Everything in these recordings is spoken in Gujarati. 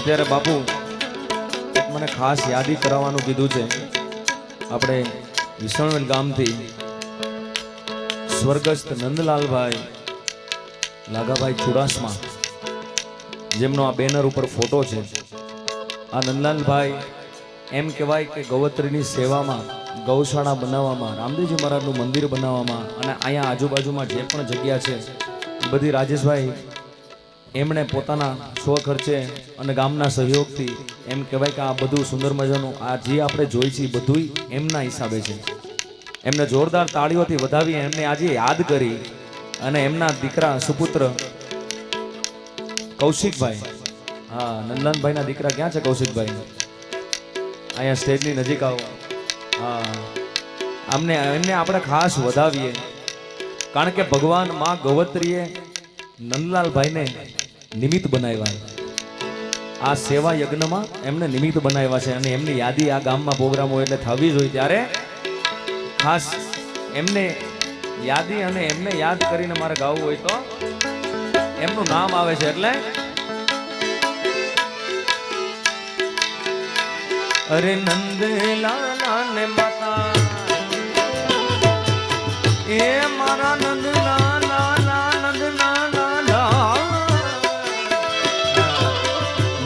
ત્યારે બાપુ મને ખાસ યાદી કરાવવાનું કીધું છે. આપણે વિસણવેલ ગામથી સ્વર્ગસ્થ નંદલાલભાઈ લાગાભાઈ ચુડાસમા, જેમનો આ બેનર ઉપર ફોટો છે. આ નંદલાલભાઈ એમ કહેવાય કે ગૌવત્રીની સેવામાં, ગૌશાળા બનાવવામાં, રામદેવજી મહારાજનું મંદિર બનાવવામાં અને અહીંયા આજુબાજુમાં જે પણ જગ્યા છે એ બધી રાજેશભાઈ એમણે પોતાના સ્વખર્ચે અને ગામના સહયોગથી એમ કહેવાય કે આ બધું સુંદર મજાનું આ જે આપણે જોઈ છીએ બધું એમના હિસાબે છે. એમને જોરદાર તાળીઓથી વધાવી એમને આજે યાદ કરી અને એમના દીકરા સુપુત્ર કૌશિકભાઈ, હા નંદલાલભાઈના દીકરા ક્યાં છે કૌશિકભાઈ? અહીંયા સ્ટેજની નજીક આવો. હા, એમને આપણે ખાસ વધાવીએ, કારણ કે ભગવાન માં ગૌવત્રીએ નંદલાલભાઈને નિમિત્ત બનાવ્યા. આ સેવા યજ્ઞમાં એમને નિમિત્ત બનાવ્યા છે અને એમની યાદી આ ગામમાં પ્રોગ્રામ હોય એટલે થવી જોઈએ. ત્યારે ખાસ એમને યાદી અને એમને યાદ કરીને મારે ગાવું હોય તો એમનું નામ આવે છે. એટલે અરે નંદલાલા ને માતા, એ મારા નંદલાલા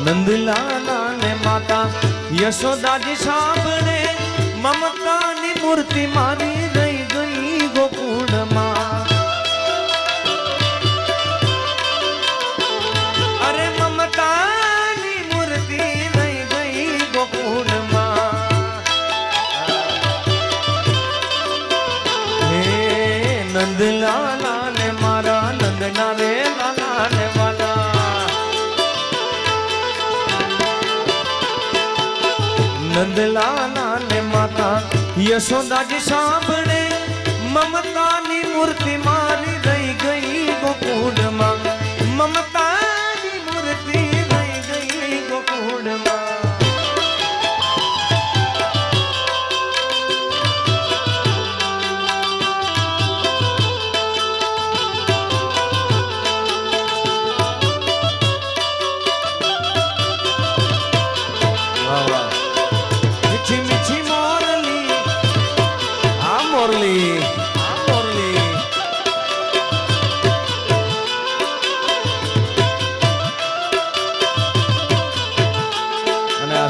નંદલાલા ને માતા યશોદાજી સાંભળે મમતાની મૂર્તિ મારી રહી ગઈ ગોકુળમાં. અરે મમતાની મૂર્તિ રહી ગઈ ગોકુળમાં. હે નંદલાલા ને મારા નંદના રે લાલા ને વાલા, નંદલાલા ને માતા યશોદાજી સાંભળે મમતાની મૂર્તિ મારી રહી ગઈ ગોકુળમાં. મમતાની મૂર્તિ રહી ગઈ ગોકુળમાં.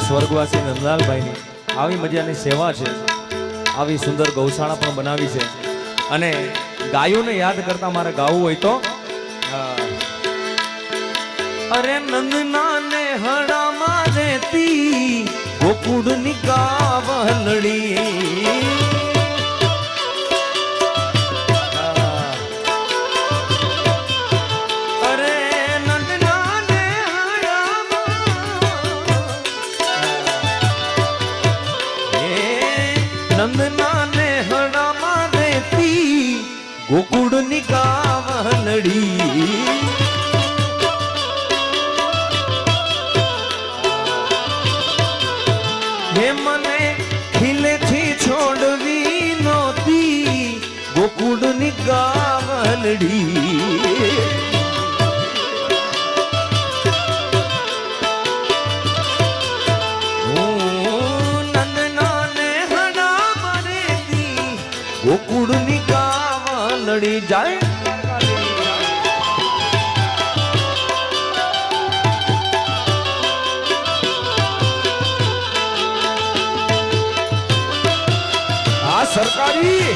સ્વર્ગવાસી નંદલાલભાઈની આવી મજાની સેવા છે, આવી સુંદર ગૌશાળા પણ બનાવી છે અને ગાયોને યાદ કરતા મારે ગાવું હોય તો અરે નંદના ને હડામાં રહેતી ગોકુળની ગાવલડી. નંદના ને હડામાં રહેતી ગોકુળની ગાવલડી. હે મને ખીલેથી છોડવી નહોતી ગોકુળની ગાવલડી. ગોકુળની ગાવલડી જાય. આ સરકારી